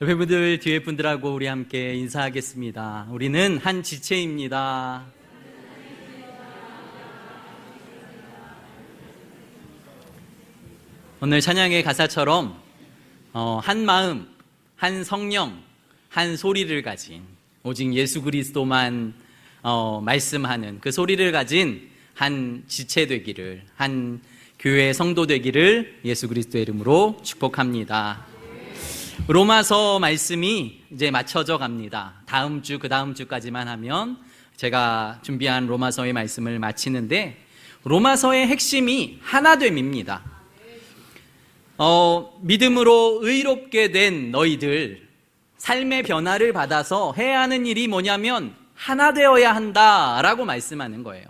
옆에 분들, 뒤에 분들하고 우리 함께 인사하겠습니다. 우리는 한 지체입니다. 오늘 찬양의 가사처럼 한 마음, 한 성령, 한 소리를 가진 오직 예수 그리스도만 말씀하는 그 소리를 가진 한 지체 되기를, 한 교회 성도 되기를 예수 그리스도의 이름으로 축복합니다. 로마서 말씀이 이제 맞춰져 갑니다. 다음 주, 그 다음 주까지만 하면 제가 준비한 로마서의 말씀을 마치는데, 로마서의 핵심이 하나됨입니다. 믿음으로 의롭게 된 너희들, 삶의 변화를 받아서 해야 하는 일이 뭐냐면 하나 되어야 한다라고 말씀하는 거예요.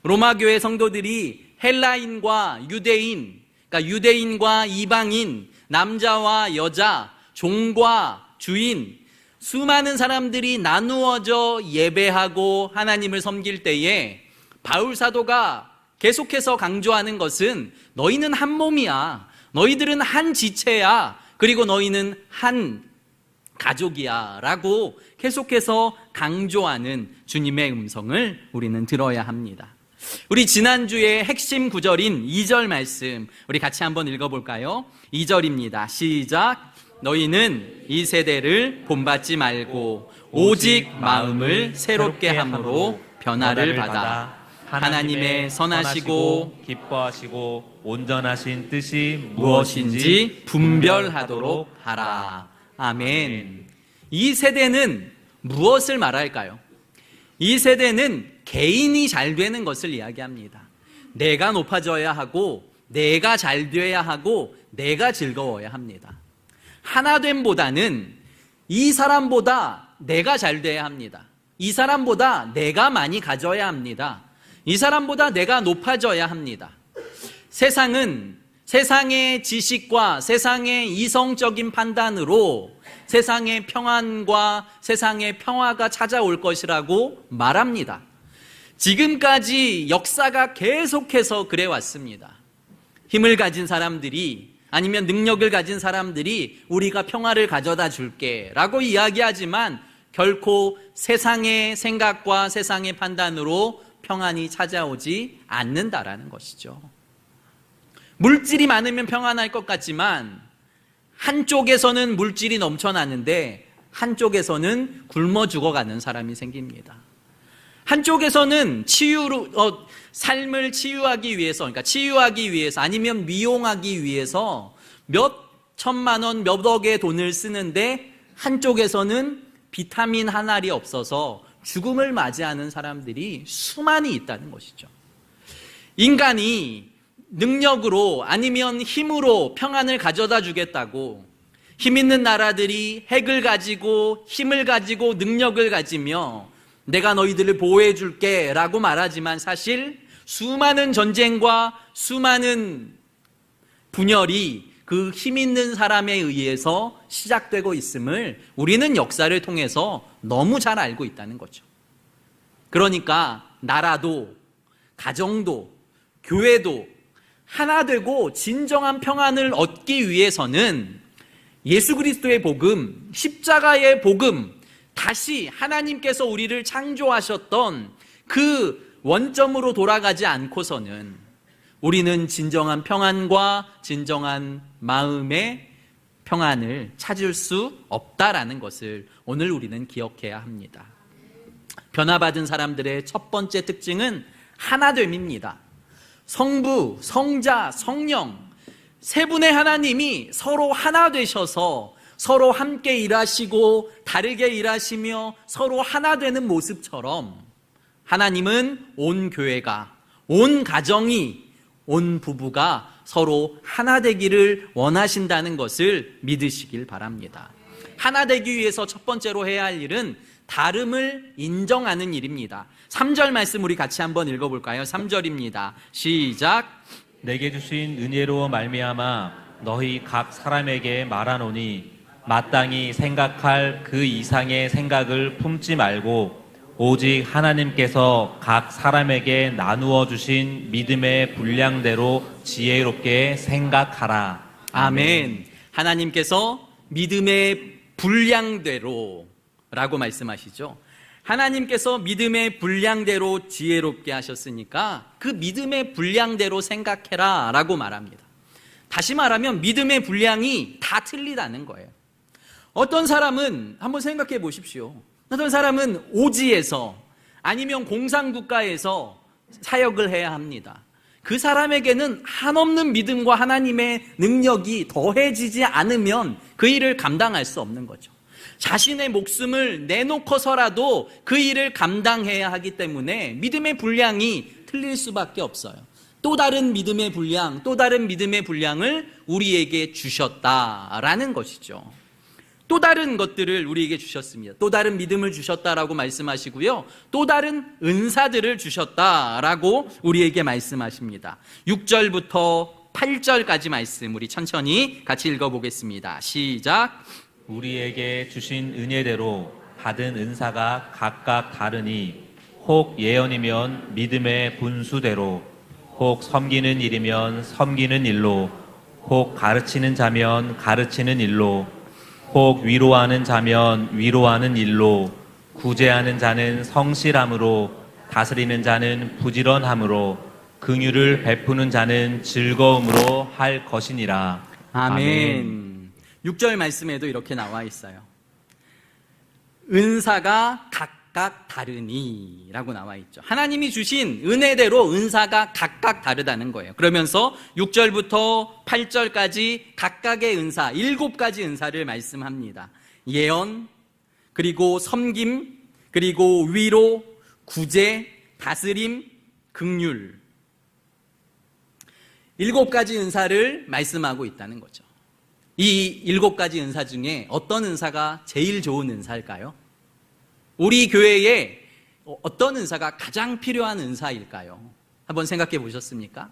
로마 교회 성도들이 헬라인과 유대인, 그러니까 유대인과 이방인, 남자와 여자, 종과 주인, 수많은 사람들이 나누어져 예배하고 하나님을 섬길 때에 바울 사도가 계속해서 강조하는 것은 너희는 한 몸이야, 너희들은 한 지체야, 그리고 너희는 한 가족이야 라고 계속해서 강조하는 주님의 음성을 우리는 들어야 합니다. 우리 지난주에 핵심 구절인 2절 말씀 우리 같이 한번 읽어볼까요? 2절입니다. 시작. 너희는 이 세대를 본받지 말고 오직 마음을 새롭게 함으로 변화를 받아 하나님의 선하시고 기뻐하시고 온전하신 뜻이 무엇인지 분별하도록 하라. 아멘. 이 세대는 무엇을 말할까요? 이 세대는 개인이 잘 되는 것을 이야기합니다. 내가 높아져야 하고, 내가 잘 돼야 하고, 내가 즐거워야 합니다. 하나됨보다는 이 사람보다 내가 잘 돼야 합니다. 이 사람보다 내가 많이 가져야 합니다. 이 사람보다 내가 높아져야 합니다. 세상은 세상의 지식과 세상의 이성적인 판단으로 세상의 평안과 세상의 평화가 찾아올 것이라고 말합니다. 지금까지 역사가 계속해서 그래왔습니다. 힘을 가진 사람들이, 아니면 능력을 가진 사람들이 우리가 평화를 가져다 줄게 라고 이야기하지만 결코 세상의 생각과 세상의 판단으로 평안이 찾아오지 않는다라는 것이죠. 물질이 많으면 평안할 것 같지만 한쪽에서는 물질이 넘쳐나는데 한쪽에서는 굶어 죽어가는 사람이 생깁니다. 한쪽에서는 삶을 치유하기 위해서, 그러니까 치유하기 위해서 아니면 미용하기 위해서 몇 천만 원, 몇 억의 돈을 쓰는데 한쪽에서는 비타민 한 알이 없어서 죽음을 맞이하는 사람들이 수많이 있다는 것이죠. 인간이 능력으로 아니면 힘으로 평안을 가져다 주겠다고 힘 있는 나라들이 핵을 가지고 힘을 가지고 능력을 가지며 내가 너희들을 보호해 줄게 라고 말하지만 사실 수많은 전쟁과 수많은 분열이 그 힘 있는 사람에 의해서 시작되고 있음을 우리는 역사를 통해서 너무 잘 알고 있다는 거죠. 그러니까 나라도, 가정도, 교회도 하나 되고 진정한 평안을 얻기 위해서는 예수 그리스도의 복음, 십자가의 복음, 다시 하나님께서 우리를 창조하셨던 그 원점으로 돌아가지 않고서는 우리는 진정한 평안과 진정한 마음의 평안을 찾을 수 없다라는 것을 오늘 우리는 기억해야 합니다. 변화받은 사람들의 첫 번째 특징은 하나됨입니다. 성부, 성자, 성령 세 분의 하나님이 서로 하나 되셔서 서로 함께 일하시고 다르게 일하시며 서로 하나 되는 모습처럼 하나님은 온 교회가, 온 가정이, 온 부부가 서로 하나 되기를 원하신다는 것을 믿으시길 바랍니다. 하나 되기 위해서 첫 번째로 해야 할 일은 다름을 인정하는 일입니다. 3절 말씀 우리 같이 한번 읽어볼까요? 3절입니다. 시작. 내게 주신 은혜로 말미암아 너희 각 사람에게 말하노니 마땅히 생각할 그 이상의 생각을 품지 말고 오직 하나님께서 각 사람에게 나누어 주신 믿음의 분량대로 지혜롭게 생각하라. 아멘. 하나님께서 믿음의 분량대로라고 말씀하시죠. 하나님께서 믿음의 분량대로 지혜롭게 하셨으니까 그 믿음의 분량대로 생각해라 라고 말합니다. 다시 말하면 믿음의 분량이 다 틀리다는 거예요. 어떤 사람은 한번 생각해 보십시오. 어떤 사람은 오지에서 아니면 공산국가에서 사역을 해야 합니다. 그 사람에게는 한없는 믿음과 하나님의 능력이 더해지지 않으면 그 일을 감당할 수 없는 거죠. 자신의 목숨을 내놓고서라도 그 일을 감당해야 하기 때문에 믿음의 분량이 틀릴 수밖에 없어요. 또 다른 믿음의 분량, 또 다른 믿음의 분량을 우리에게 주셨다라는 것이죠. 또 다른 것들을 우리에게 주셨습니다. 또 다른 믿음을 주셨다라고 말씀하시고요. 또 다른 은사들을 주셨다라고 우리에게 말씀하십니다. 6절부터 8절까지 말씀 우리 천천히 같이 읽어보겠습니다. 시작. 우리에게 주신 은혜대로 받은 은사가 각각 다르니 혹 예언이면 믿음의 분수대로, 혹 섬기는 일이면 섬기는 일로, 혹 가르치는 자면 가르치는 일로, 혹 위로하는 자면 위로하는 일로, 구제하는 자는 성실함으로, 다스리는 자는 부지런함으로, 긍휼을 베푸는 자는 즐거움으로 할 것이니라. 아멘. 6절 말씀에도 이렇게 나와 있어요. 은사가 각각 다르니 라고 나와 있죠. 하나님이 주신 은혜대로 은사가 각각 다르다는 거예요. 그러면서 6절부터 8절까지 각각의 은사, 7가지 은사를 말씀합니다. 예언, 그리고 섬김, 그리고 위로, 구제, 다스림, 긍휼. 7가지 은사를 말씀하고 있다는 거죠. 이 7가지 은사 중에 어떤 은사가 제일 좋은 은사일까요? 우리 교회에 어떤 은사가 가장 필요한 은사일까요? 한번 생각해 보셨습니까?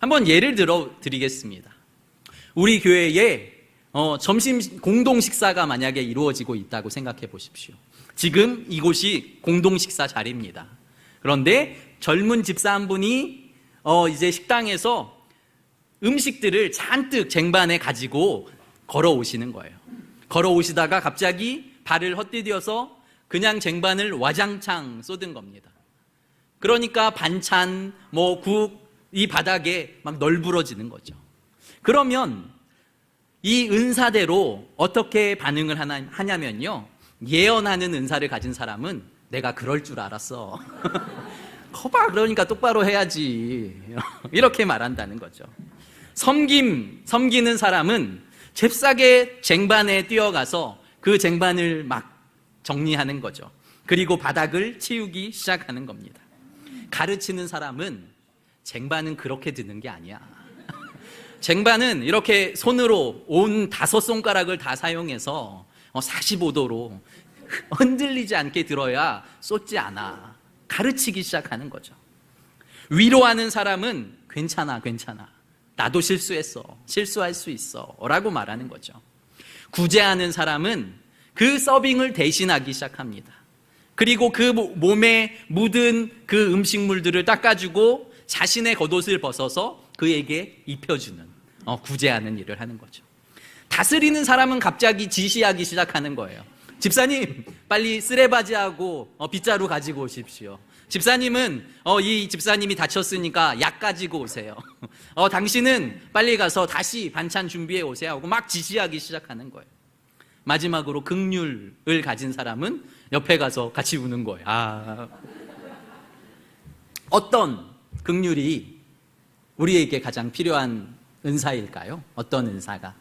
한번 예를 들어 드리겠습니다. 우리 교회에 점심 공동 식사가 만약에 이루어지고 있다고 생각해 보십시오. 지금 이곳이 공동 식사 자리입니다. 그런데 젊은 집사 한 분이 이제 식당에서 음식들을 잔뜩 쟁반에 가지고 걸어오시는 거예요. 걸어오시다가 갑자기 발을 헛디뎌서 그냥 쟁반을 와장창 쏟은 겁니다. 그러니까 반찬, 국, 이 바닥에 막 널브러지는 거죠. 그러면 이 은사대로 어떻게 반응을 하냐면요. 예언하는 은사를 가진 사람은 내가 그럴 줄 알았어. 거봐, 그러니까 똑바로 해야지. 이렇게 말한다는 거죠. 섬기는 사람은 잽싸게 쟁반에 뛰어가서 그 쟁반을 막 정리하는 거죠. 그리고 바닥을 치우기 시작하는 겁니다. 가르치는 사람은 쟁반은 그렇게 드는 게 아니야. 쟁반은 이렇게 손으로 온 5손가락을 다 사용해서 45도로 흔들리지 않게 들어야 쏟지 않아. 가르치기 시작하는 거죠. 위로하는 사람은 괜찮아. 나도 실수했어. 실수할 수 있어. 라고 말하는 거죠. 구제하는 사람은 그 서빙을 대신하기 시작합니다. 그리고 그 몸에 묻은 그 음식물들을 닦아주고 자신의 겉옷을 벗어서 그에게 입혀주는 구제하는 일을 하는 거죠. 다스리는 사람은 갑자기 지시하기 시작하는 거예요. 집사님, 빨리 쓰레바지하고 빗자루 가지고 오십시오. 집사님은 이 집사님이 다쳤으니까 약 가지고 오세요. 당신은 빨리 가서 다시 반찬 준비해 오세요 하고 막 지시하기 시작하는 거예요. 마지막으로 긍휼을 가진 사람은 옆에 가서 같이 우는 거예요. 어떤 긍휼이 우리에게 가장 필요한 은사일까요? 어떤 은사가?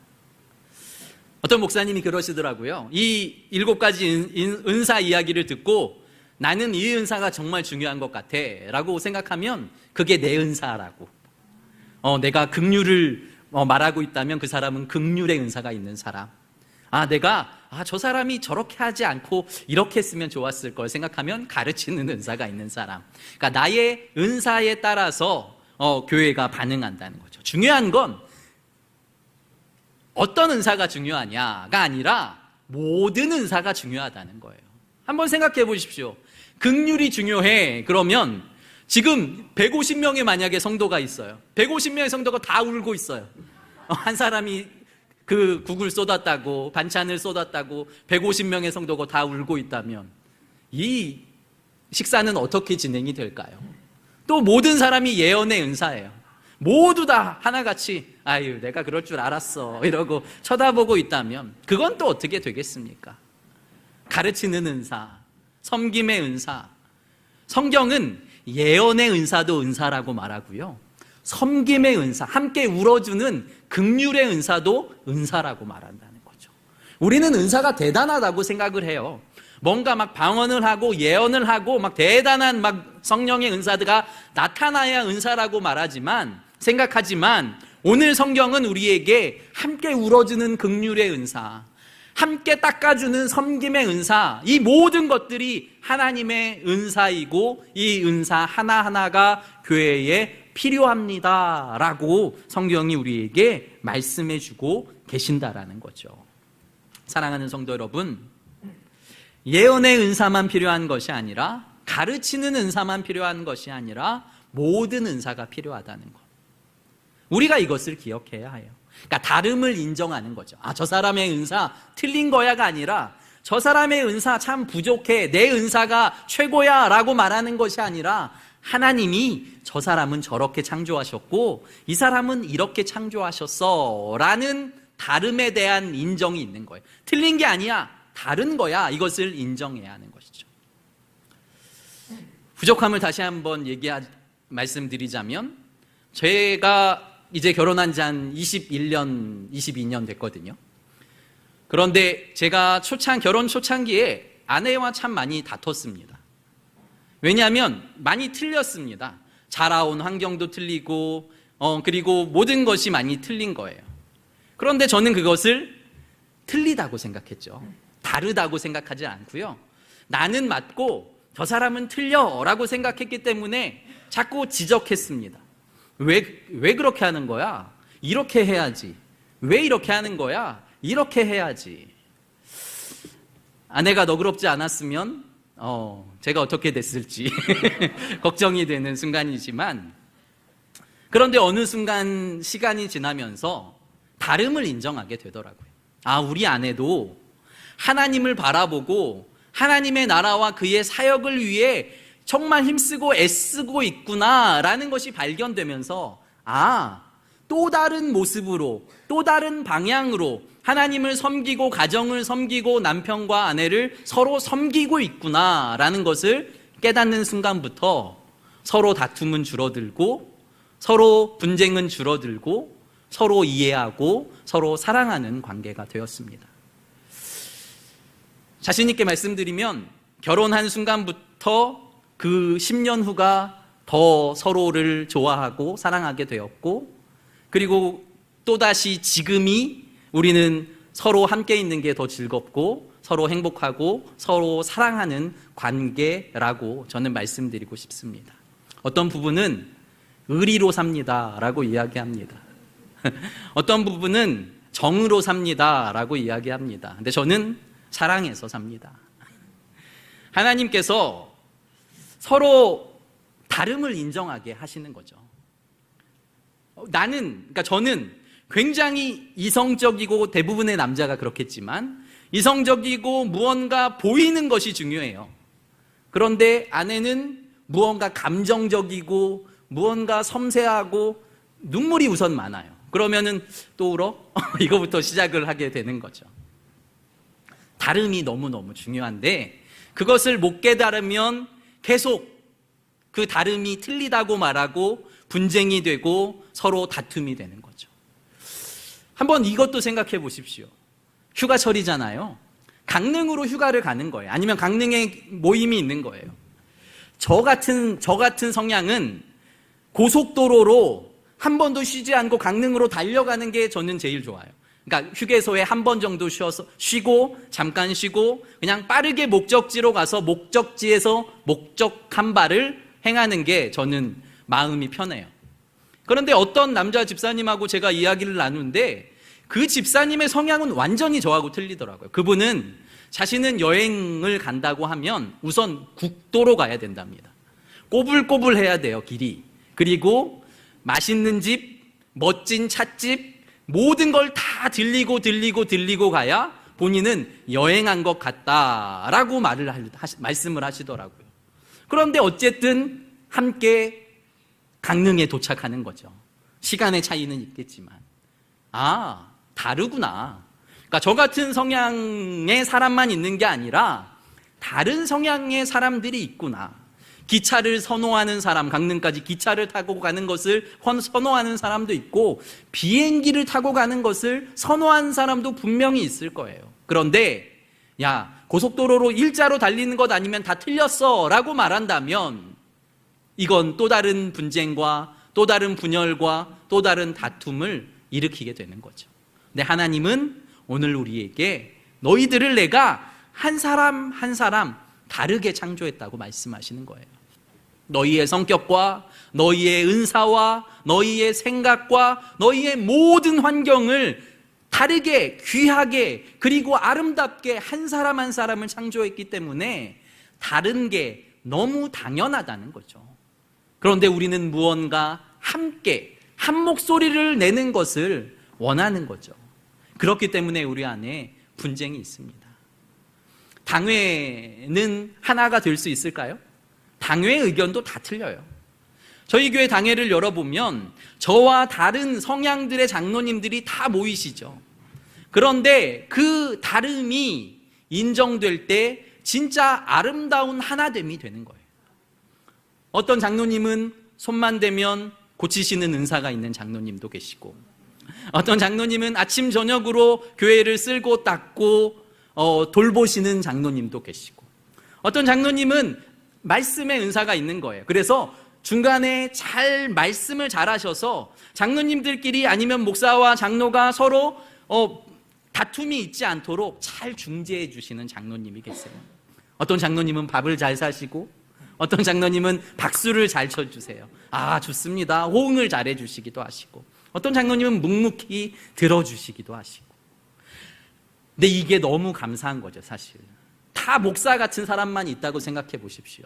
어떤 목사님이 그러시더라고요. 이 7가지 은사 이야기를 듣고 나는 이 은사가 정말 중요한 것 같아 라고 생각하면 그게 내 은사라고. 내가 긍휼을 말하고 있다면 그 사람은 긍휼의 은사가 있는 사람. 저 사람이 저렇게 하지 않고 이렇게 했으면 좋았을 걸 생각하면 가르치는 은사가 있는 사람. 그러니까 나의 은사에 따라서 교회가 반응한다는 거죠. 중요한 건 어떤 은사가 중요하냐가 아니라 모든 은사가 중요하다는 거예요. 한번 생각해 보십시오. 긍휼이 중요해. 그러면 지금 150명의 만약에 성도가 있어요. 150명의 성도가 다 울고 있어요. 한 사람이 그 국을 쏟았다고, 반찬을 쏟았다고 150명의 성도가 다 울고 있다면 이 식사는 어떻게 진행이 될까요? 또 모든 사람이 예언의 은사예요. 모두 다 하나같이 아유 내가 그럴 줄 알았어 이러고 쳐다보고 있다면 그건 또 어떻게 되겠습니까? 가르치는 은사, 섬김의 은사. 성경은 예언의 은사도 은사라고 말하고요, 섬김의 은사, 함께 울어주는 긍휼의 은사도 은사라고 말한다는 거죠. 우리는 은사가 대단하다고 생각을 해요. 뭔가 막 방언을 하고 예언을 하고 막 대단한 막 성령의 은사가 나타나야 은사라고 생각하지만 오늘 성경은 우리에게 함께 울어주는 긍휼의 은사, 함께 닦아주는 섬김의 은사, 이 모든 것들이 하나님의 은사이고 이 은사 하나하나가 교회에 필요합니다 라고 성경이 우리에게 말씀해 주고 계신다라는 거죠. 사랑하는 성도 여러분, 예언의 은사만 필요한 것이 아니라, 가르치는 은사만 필요한 것이 아니라 모든 은사가 필요하다는 것, 우리가 이것을 기억해야 해요. 그러니까 다름을 인정하는 거죠. 저 사람의 은사 틀린 거야가 아니라 저 사람의 은사 참 부족해, 내 은사가 최고야 라고 말하는 것이 아니라 하나님이 저 사람은 저렇게 창조하셨고 이 사람은 이렇게 창조하셨어 라는 다름에 대한 인정이 있는 거예요. 틀린 게 아니야, 다른 거야, 이것을 인정해야 하는 것이죠. 부족함을 다시 한번 말씀드리자면, 제가 이제 결혼한 지 한 21년, 22년 됐거든요. 그런데 제가 결혼 초창기에 아내와 참 많이 다퉜습니다. 왜냐하면 많이 틀렸습니다. 자라온 환경도 틀리고 그리고 모든 것이 많이 틀린 거예요. 그런데 저는 그것을 틀리다고 생각했죠. 다르다고 생각하지 않고요, 나는 맞고 저 사람은 틀려 라고 생각했기 때문에 자꾸 지적했습니다. 왜 그렇게 하는 거야? 이렇게 해야지. 왜 이렇게 하는 거야? 이렇게 해야지. 아내가 너그럽지 않았으면 제가 어떻게 됐을지 걱정이 되는 순간이지만, 그런데 어느 순간 시간이 지나면서 다름을 인정하게 되더라고요. 우리 아내도 하나님을 바라보고 하나님의 나라와 그의 사역을 위해 정말 힘쓰고 애쓰고 있구나라는 것이 발견되면서 또 다른 모습으로, 또 다른 방향으로 하나님을 섬기고 가정을 섬기고 남편과 아내를 서로 섬기고 있구나라는 것을 깨닫는 순간부터 서로 다툼은 줄어들고 서로 분쟁은 줄어들고 서로 이해하고 서로 사랑하는 관계가 되었습니다. 자신 있게 말씀드리면 결혼한 순간부터 그 10년 후가 더 서로를 좋아하고 사랑하게 되었고, 그리고 또다시 지금이 우리는 서로 함께 있는 게 더 즐겁고 서로 행복하고 서로 사랑하는 관계라고 저는 말씀드리고 싶습니다. 어떤 부분은 의리로 삽니다 라고 이야기합니다. 어떤 부분은 정으로 삽니다 라고 이야기합니다. 근데 저는 사랑해서 삽니다. 하나님께서 서로 다름을 인정하게 하시는 거죠. 저는 굉장히 이성적이고 대부분의 남자가 그렇겠지만 이성적이고 무언가 보이는 것이 중요해요. 그런데 아내는 무언가 감정적이고 무언가 섬세하고 눈물이 우선 많아요. 그러면은 또 울어? 이거부터 시작을 하게 되는 거죠. 다름이 너무너무 중요한데 그것을 못 깨달으면 계속 그 다름이 틀리다고 말하고 분쟁이 되고 서로 다툼이 되는 거죠. 한번 이것도 생각해 보십시오. 휴가철이잖아요. 강릉으로 휴가를 가는 거예요. 아니면 강릉에 모임이 있는 거예요. 저 같은 성향은 고속도로로 한 번도 쉬지 않고 강릉으로 달려가는 게 저는 제일 좋아요. 그러니까 휴게소에 한 번 정도 쉬고 잠깐 쉬고 그냥 빠르게 목적지로 가서 목적지에서 목적한 바를 행하는 게 저는 마음이 편해요. 그런데 어떤 남자 집사님하고 제가 이야기를 나누는데 그 집사님의 성향은 완전히 저하고 틀리더라고요. 그분은 자신은 여행을 간다고 하면 우선 국도로 가야 된답니다. 꼬불꼬불 해야 돼요, 길이. 그리고 맛있는 집, 멋진 찻집, 모든 걸 다 다 들리고 가야 본인은 여행한 것 같다라고 말씀을 하시더라고요. 그런데 어쨌든 함께 강릉에 도착하는 거죠. 시간의 차이는 있겠지만 다르구나. 그러니까 저 같은 성향의 사람만 있는 게 아니라 다른 성향의 사람들이 있구나. 기차를 선호하는 사람, 강릉까지 기차를 타고 가는 것을 선호하는 사람도 있고 비행기를 타고 가는 것을 선호하는 사람도 분명히 있을 거예요. 그런데 고속도로로 일자로 달리는 것 아니면 다 틀렸어 라고 말한다면 이건 또 다른 분쟁과 또 다른 분열과 또 다른 다툼을 일으키게 되는 거죠. 근데 하나님은 오늘 우리에게 너희들을 내가 한 사람 한 사람 다르게 창조했다고 말씀하시는 거예요. 너희의 성격과 너희의 은사와 너희의 생각과 너희의 모든 환경을 다르게 귀하게 그리고 아름답게 한 사람 한 사람을 창조했기 때문에 다른 게 너무 당연하다는 거죠. 그런데 우리는 무언가 함께 한 목소리를 내는 것을 원하는 거죠. 그렇기 때문에 우리 안에 분쟁이 있습니다. 당회는 하나가 될 수 있을까요? 당회의 의견도 다 틀려요. 저희 교회 당회를 열어보면 저와 다른 성향들의 장로님들이 다 모이시죠. 그런데 그 다름이 인정될 때 진짜 아름다운 하나됨이 되는 거예요. 어떤 장로님은 손만 대면 고치시는 은사가 있는 장로님도 계시고, 어떤 장로님은 아침 저녁으로 교회를 쓸고 닦고 돌보시는 장로님도 계시고, 어떤 장로님은 말씀의 은사가 있는 거예요. 그래서 중간에 잘 말씀을 잘하셔서 장로님들끼리 아니면 목사와 장로가 서로 다툼이 있지 않도록 잘 중재해 주시는 장로님이 계세요. 어떤 장로님은 밥을 잘 사시고 어떤 장로님은 박수를 잘 쳐주세요. 좋습니다. 호응을 잘해 주시기도 하시고, 어떤 장로님은 묵묵히 들어주시기도 하시고. 근데 이게 너무 감사한 거죠. 사실 다 목사 같은 사람만 있다고 생각해 보십시오.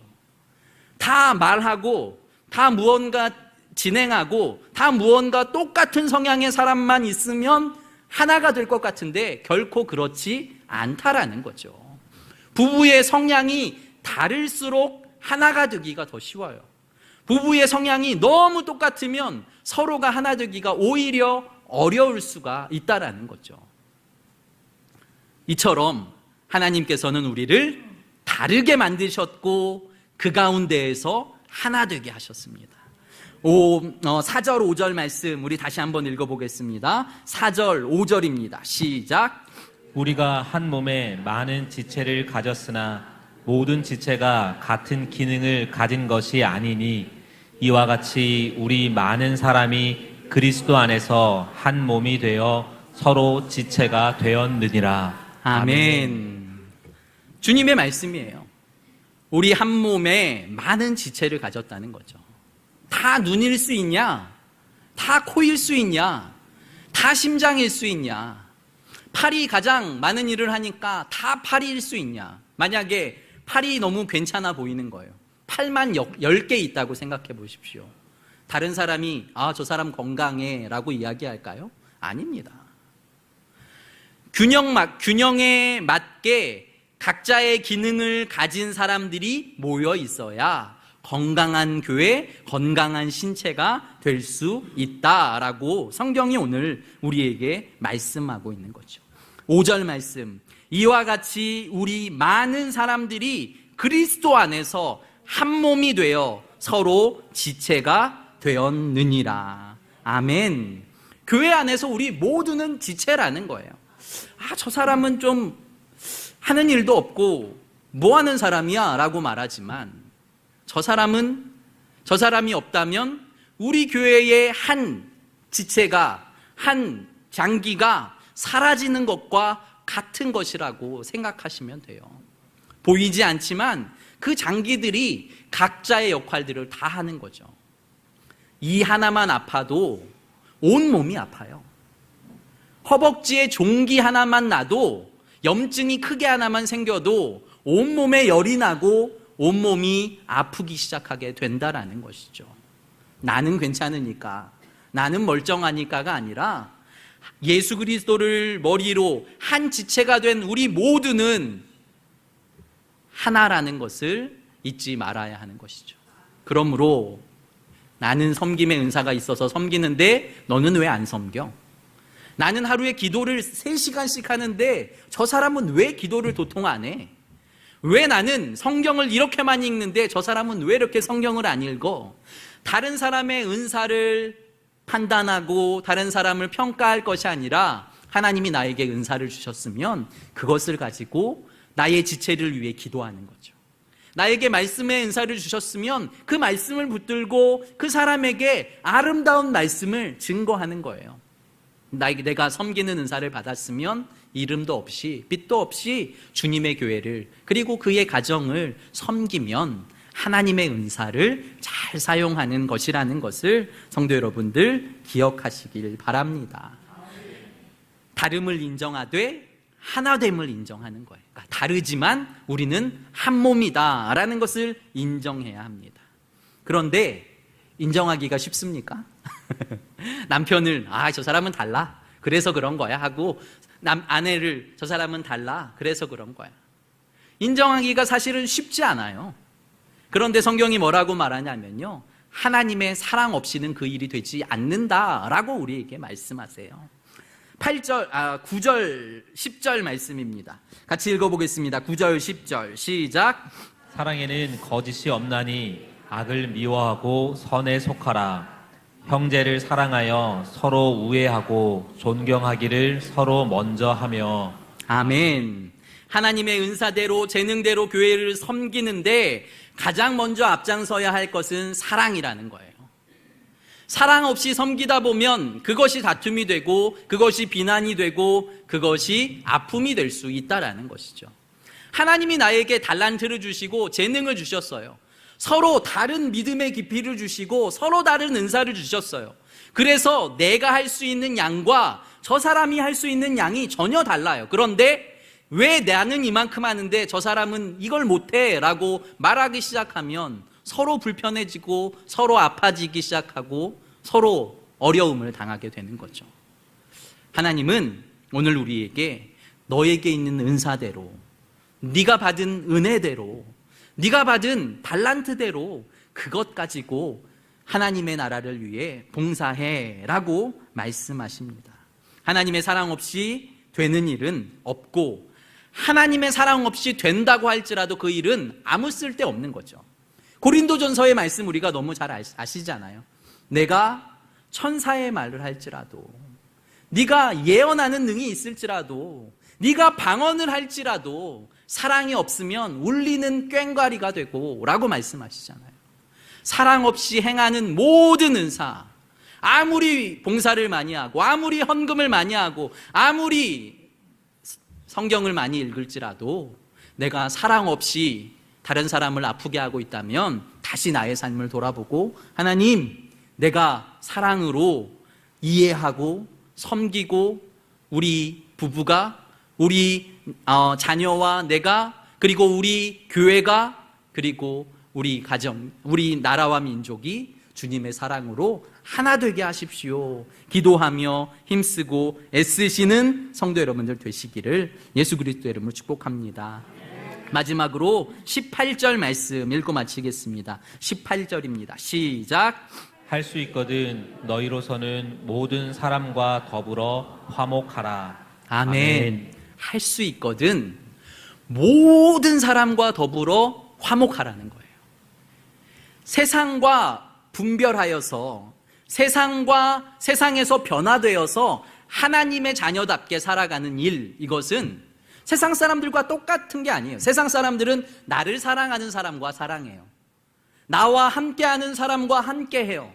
다 말하고 다 무언가 진행하고 다 무언가 똑같은 성향의 사람만 있으면 하나가 될 것 같은데 결코 그렇지 않다라는 거죠. 부부의 성향이 다를수록 하나가 되기가 더 쉬워요. 부부의 성향이 너무 똑같으면 서로가 하나 되기가 오히려 어려울 수가 있다라는 거죠. 이처럼 하나님께서는 우리를 다르게 만드셨고 그 가운데에서 하나 되게 하셨습니다. 4절 5절 말씀 우리 다시 한번 읽어보겠습니다. 4절 5절입니다. 시작. 우리가 한 몸에 많은 지체를 가졌으나 모든 지체가 같은 기능을 가진 것이 아니니 이와 같이 우리 많은 사람이 그리스도 안에서 한 몸이 되어 서로 지체가 되었느니라. 아멘. 주님의 말씀이에요. 우리 한 몸에 많은 지체를 가졌다는 거죠. 다 눈일 수 있냐? 다 코일 수 있냐? 다 심장일 수 있냐? 팔이 가장 많은 일을 하니까 다 팔일 수 있냐? 만약에 팔이 너무 괜찮아 보이는 거예요. 팔만 10개 있다고 생각해 보십시오. 다른 사람이 저 사람 건강해 라고 이야기할까요? 아닙니다. 균형에 맞게 각자의 기능을 가진 사람들이 모여 있어야 건강한 교회, 건강한 신체가 될 수 있다라고 성경이 오늘 우리에게 말씀하고 있는 거죠. 5절 말씀. 이와 같이 우리 많은 사람들이 그리스도 안에서 한 몸이 되어 서로 지체가 되었느니라. 아멘. 교회 안에서 우리 모두는 지체라는 거예요. 저 사람은 좀 하는 일도 없고 뭐 하는 사람이야 라고 말하지만 저 사람이 없다면 우리 교회의 한 지체가, 한 장기가 사라지는 것과 같은 것이라고 생각하시면 돼요. 보이지 않지만 그 장기들이 각자의 역할들을 다 하는 거죠. 이 하나만 아파도 온 몸이 아파요. 허벅지에 종기 하나만 나도, 염증이 크게 하나만 생겨도 온몸에 열이 나고 온몸이 아프기 시작하게 된다라는 것이죠. 나는 괜찮으니까, 나는 멀쩡하니까가 아니라 예수 그리스도를 머리로 한 지체가 된 우리 모두는 하나라는 것을 잊지 말아야 하는 것이죠. 그러므로 나는 섬김의 은사가 있어서 섬기는데 너는 왜 안 섬겨? 나는 하루에 기도를 3시간씩 하는데 저 사람은 왜 기도를 도통 안 해? 왜 나는 성경을 이렇게 많이 읽는데 저 사람은 왜 이렇게 성경을 안 읽어? 다른 사람의 은사를 판단하고 다른 사람을 평가할 것이 아니라 하나님이 나에게 은사를 주셨으면 그것을 가지고 나의 지체를 위해 기도하는 거죠. 나에게 말씀의 은사를 주셨으면 그 말씀을 붙들고 그 사람에게 아름다운 말씀을 증거하는 거예요. 내가 섬기는 은사를 받았으면 이름도 없이 빛도 없이 주님의 교회를 그리고 그의 가정을 섬기면 하나님의 은사를 잘 사용하는 것이라는 것을 성도 여러분들 기억하시길 바랍니다. 다름을 인정하되 하나됨을 인정하는 거예요. 그러니까 다르지만 우리는 한 몸이다라는 것을 인정해야 합니다. 그런데 인정하기가 쉽습니까? 남편을 저 사람은 달라 그래서 그런 거야 하고 아내를 저 사람은 달라 그래서 그런 거야. 인정하기가 사실은 쉽지 않아요. 그런데 성경이 뭐라고 말하냐면요, 하나님의 사랑 없이는 그 일이 되지 않는다라고 우리에게 말씀하세요. 9절 10절 말씀입니다. 같이 읽어보겠습니다. 9절 10절 시작. 사랑에는 거짓이 없나니 악을 미워하고 선에 속하라. 형제를 사랑하여 서로 우애하고 존경하기를 서로 먼저 하며. 아멘. 하나님의 은사대로 재능대로 교회를 섬기는데 가장 먼저 앞장서야 할 것은 사랑이라는 거예요. 사랑 없이 섬기다 보면 그것이 다툼이 되고 그것이 비난이 되고 그것이 아픔이 될 수 있다라는 것이죠. 하나님이 나에게 달란트를 주시고 재능을 주셨어요. 서로 다른 믿음의 깊이를 주시고 서로 다른 은사를 주셨어요. 그래서 내가 할 수 있는 양과 저 사람이 할 수 있는 양이 전혀 달라요. 그런데 왜 나는 이만큼 하는데 저 사람은 이걸 못해 라고 말하기 시작하면 서로 불편해지고 서로 아파지기 시작하고 서로 어려움을 당하게 되는 거죠. 하나님은 오늘 우리에게 너에게 있는 은사대로, 네가 받은 은혜대로, 네가 받은 달란트대로 그것 가지고 하나님의 나라를 위해 봉사해 라고 말씀하십니다. 하나님의 사랑 없이 되는 일은 없고 하나님의 사랑 없이 된다고 할지라도 그 일은 아무 쓸데 없는 거죠. 고린도전서의 말씀 우리가 너무 잘 아시잖아요. 내가 천사의 말을 할지라도, 네가 예언하는 능이 있을지라도, 네가 방언을 할지라도 사랑이 없으면 울리는 꽹과리가 되고 라고 말씀하시잖아요. 사랑 없이 행하는 모든 은사, 아무리 봉사를 많이 하고 아무리 헌금을 많이 하고 아무리 성경을 많이 읽을지라도 내가 사랑 없이 다른 사람을 아프게 하고 있다면 다시 나의 삶을 돌아보고 하나님, 내가 사랑으로 이해하고 섬기고 우리 부부가, 우리 자녀와 내가, 그리고 우리 교회가, 그리고 우리 가정, 우리 나라와 민족이 주님의 사랑으로 하나 되게 하십시오. 기도하며 힘쓰고 애쓰시는 성도 여러분들 되시기를 예수 그리스도의 이름으로 축복합니다. 마지막으로 18절 말씀 읽고 마치겠습니다. 18절입니다. 시작. 할 수 있거든 너희로서는 모든 사람과 더불어 화목하라. 아멘. 할 수 있거든 모든 사람과 더불어 화목하라는 거예요. 세상과 분별하여서 세상에서 변화되어서 하나님의 자녀답게 살아가는 일, 이것은 세상 사람들과 똑같은 게 아니에요. 세상 사람들은 나를 사랑하는 사람과 사랑해요. 나와 함께하는 사람과 함께해요.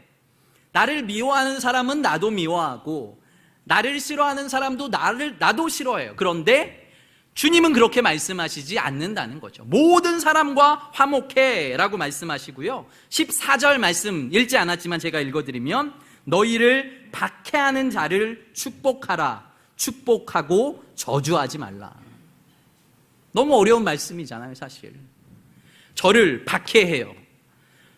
나를 미워하는 사람은 나도 미워하고 나를 싫어하는 사람도 나도 싫어해요. 그런데 주님은 그렇게 말씀하시지 않는다는 거죠. 모든 사람과 화목해 라고 말씀하시고요. 14절 말씀 읽지 않았지만 제가 읽어드리면 너희를 박해하는 자를 축복하라. 축복하고 저주하지 말라. 너무 어려운 말씀이잖아요, 사실. 저를 박해해요.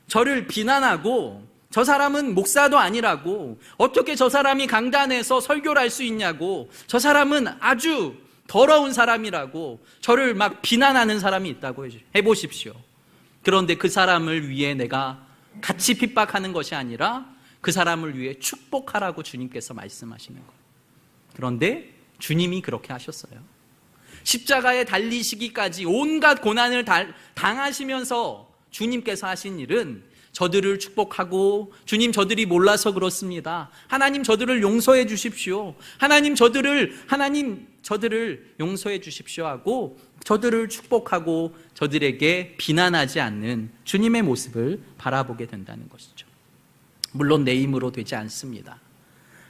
저를 비난하고 저 사람은 목사도 아니라고, 어떻게 저 사람이 강단에서 설교를 할 수 있냐고, 저 사람은 아주 더러운 사람이라고 저를 막 비난하는 사람이 있다고 해보십시오. 그런데 그 사람을 위해 내가 같이 핍박하는 것이 아니라 그 사람을 위해 축복하라고 주님께서 말씀하시는 거예요. 그런데 주님이 그렇게 하셨어요. 십자가에 달리시기까지 온갖 고난을 당하시면서 주님께서 하신 일은 저들을 축복하고, 주님 저들이 몰라서 그렇습니다, 하나님 저들을 용서해 주십시오, 하나님 저들을 용서해 주십시오 하고 저들을 축복하고 저들에게 비난하지 않는 주님의 모습을 바라보게 된다는 것이죠. 물론 내 힘으로 되지 않습니다.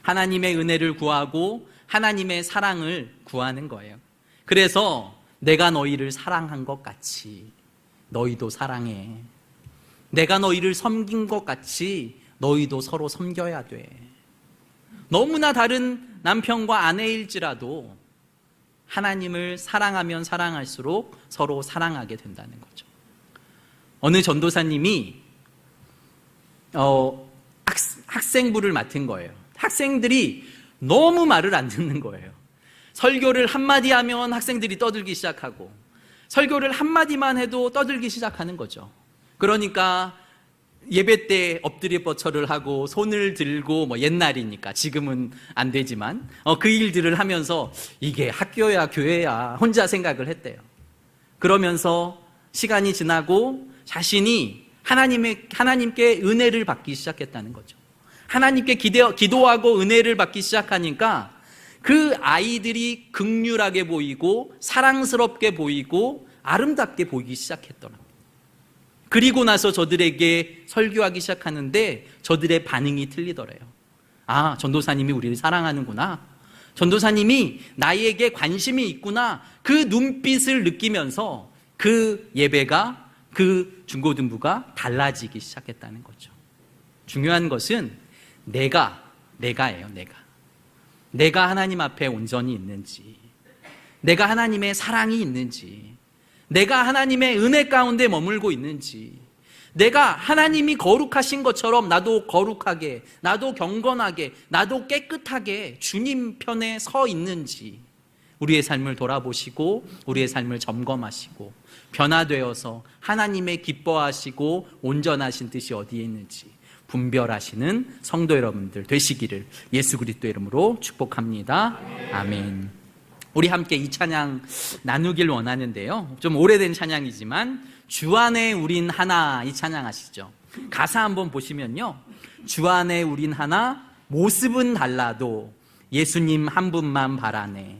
하나님의 은혜를 구하고 하나님의 사랑을 구하는 거예요. 그래서 내가 너희를 사랑한 것 같이 너희도 사랑해. 내가 너희를 섬긴 것 같이 너희도 서로 섬겨야 돼. 너무나 다른 남편과 아내일지라도 하나님을 사랑하면 사랑할수록 서로 사랑하게 된다는 거죠. 어느 전도사님이 학생부를 맡은 거예요. 학생들이 너무 말을 안 듣는 거예요. 설교를 한마디 하면 학생들이 떠들기 시작하고, 설교를 한마디만 해도 떠들기 시작하는 거죠. 그러니까 예배 때 엎드려 뻗쳐를 하고 손을 들고, 옛날이니까 지금은 안 되지만 그 일들을 하면서 이게 학교야 교회야 혼자 생각을 했대요. 그러면서 시간이 지나고 자신이 하나님께 은혜를 받기 시작했다는 거죠. 하나님께 기도하고 은혜를 받기 시작하니까 그 아이들이 긍휼하게 보이고 사랑스럽게 보이고 아름답게 보이기 시작했더라고요. 그리고 나서 저들에게 설교하기 시작하는데 저들의 반응이 틀리더래요. 아, 전도사님이 우리를 사랑하는구나, 전도사님이 나에게 관심이 있구나, 그 눈빛을 느끼면서 그 예배가, 그 중고등부가 달라지기 시작했다는 거죠. 중요한 것은 내가예요. 내가 하나님 앞에 온전히 있는지, 내가 하나님의 사랑이 있는지, 내가 하나님의 은혜 가운데 머물고 있는지, 내가 하나님이 거룩하신 것처럼 나도 거룩하게, 나도 경건하게, 나도 깨끗하게 주님 편에 서 있는지, 우리의 삶을 돌아보시고 우리의 삶을 점검하시고 변화되어서 하나님의 기뻐하시고 온전하신 뜻이 어디에 있는지 분별하시는 성도 여러분들 되시기를 예수 그리스도의 이름으로 축복합니다. 아멘. 우리 함께 이 찬양 나누길 원하는데요, 좀 오래된 찬양이지만 주 안에 우린 하나, 이 찬양 아시죠? 가사 한번 보시면요, 주 안에 우린 하나, 모습은 달라도 예수님 한 분만 바라네,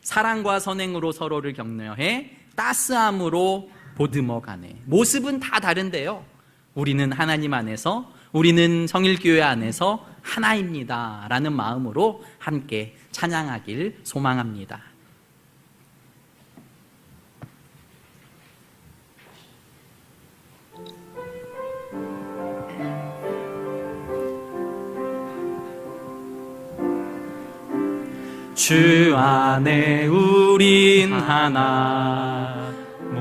사랑과 선행으로 서로를 격려해 따스함으로 보듬어가네. 모습은 다 다른데요, 우리는 하나님 안에서, 우리는 성일교회 안에서 하나입니다 라는 마음으로 함께 찬양하길 소망합니다. 주 안에 우린 하나,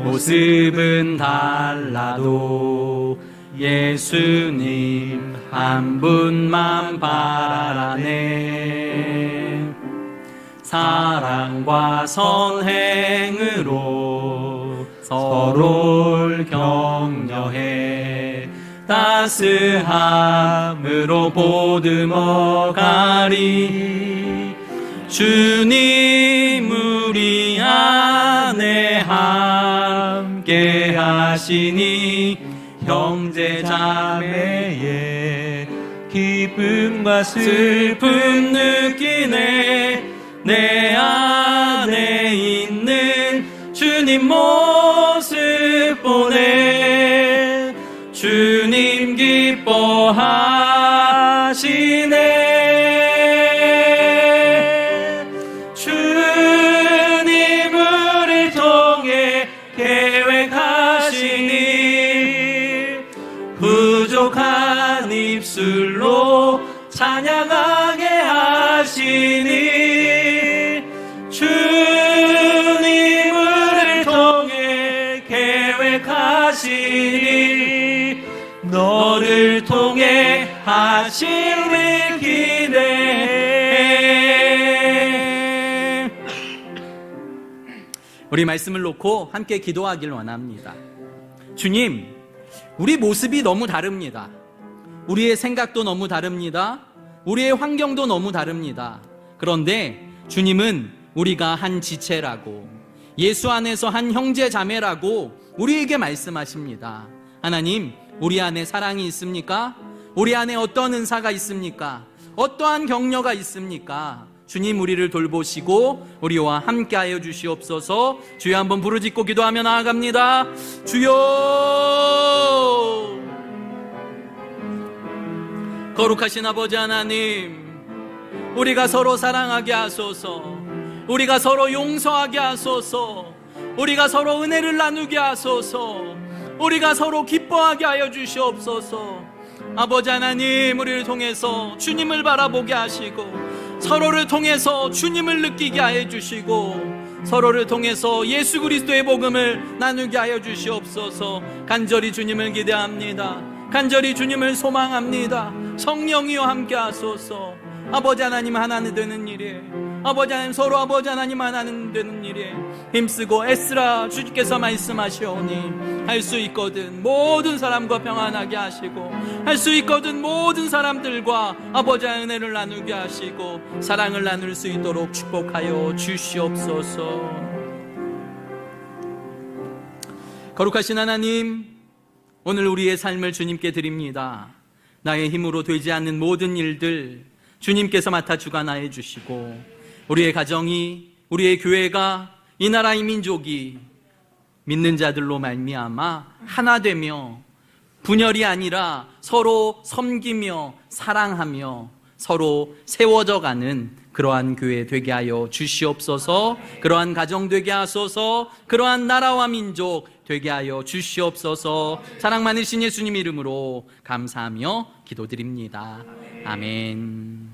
모습은 달라도 예수님 한 분만 바라네, 사랑과 선행으로 서로를 격려해 따스함으로 보듬어 가리, 주님 우리 안에 함께 하시니 형제 자매의 기쁨과 슬픔 느끼네, 내 안에 있는 주님 모습 보네, 주님 기뻐하시네, 부족한 입술로 찬양하게 하시니, 주님을 통해 계획하시니, 너를 통해 하심을 기대해. 우리 말씀을 놓고 함께 기도하길 원합니다. 주님, 우리 모습이 너무 다릅니다. 우리의 생각도 너무 다릅니다. 우리의 환경도 너무 다릅니다. 그런데 주님은 우리가 한 지체라고, 예수 안에서 한 형제 자매라고 우리에게 말씀하십니다. 하나님, 우리 안에 사랑이 있습니까? 우리 안에 어떤 은사가 있습니까? 어떠한 격려가 있습니까? 주님, 우리를 돌보시고 우리와 함께하여 주시옵소서. 주여 한번 부르짖고 기도하며 나아갑니다. 주여, 거룩하신 아버지 하나님, 우리가 서로 사랑하게 하소서. 우리가 서로 용서하게 하소서. 우리가 서로 은혜를 나누게 하소서. 우리가 서로 기뻐하게 하여 주시옵소서. 아버지 하나님, 우리를 통해서 주님을 바라보게 하시고, 서로를 통해서 주님을 느끼게 하여 주시고, 서로를 통해서 예수 그리스도의 복음을 나누게 하여 주시옵소서. 간절히 주님을 기대합니다. 간절히 주님을 소망합니다. 성령이여 함께 하소서. 아버지 하나님 하나는 되는 일에, 아버지 하나님 서로 아버지 하나님 하나는 되는 일에 힘쓰고 애쓰라 주께서 말씀하시오니, 할 수 있거든 모든 사람과 평안하게 하시고, 할 수 있거든 모든 사람들과 아버지 은혜를 나누게 하시고, 사랑을 나눌 수 있도록 축복하여 주시옵소서. 거룩하신 하나님, 오늘 우리의 삶을 주님께 드립니다. 나의 힘으로 되지 않는 모든 일들 주님께서 맡아 주관하여 주시고, 우리의 가정이, 우리의 교회가, 이 나라의 민족이 믿는 자들로 말미암아 하나 되며 분열이 아니라 서로 섬기며 사랑하며 서로 세워져 가는 그러한 교회 되게 하여 주시옵소서. 그러한 가정 되게 하소서. 그러한 나라와 민족 되게 하여 주시옵소서. 사랑 많으신 예수님 이름으로 감사하며 기도드립니다. 아멘.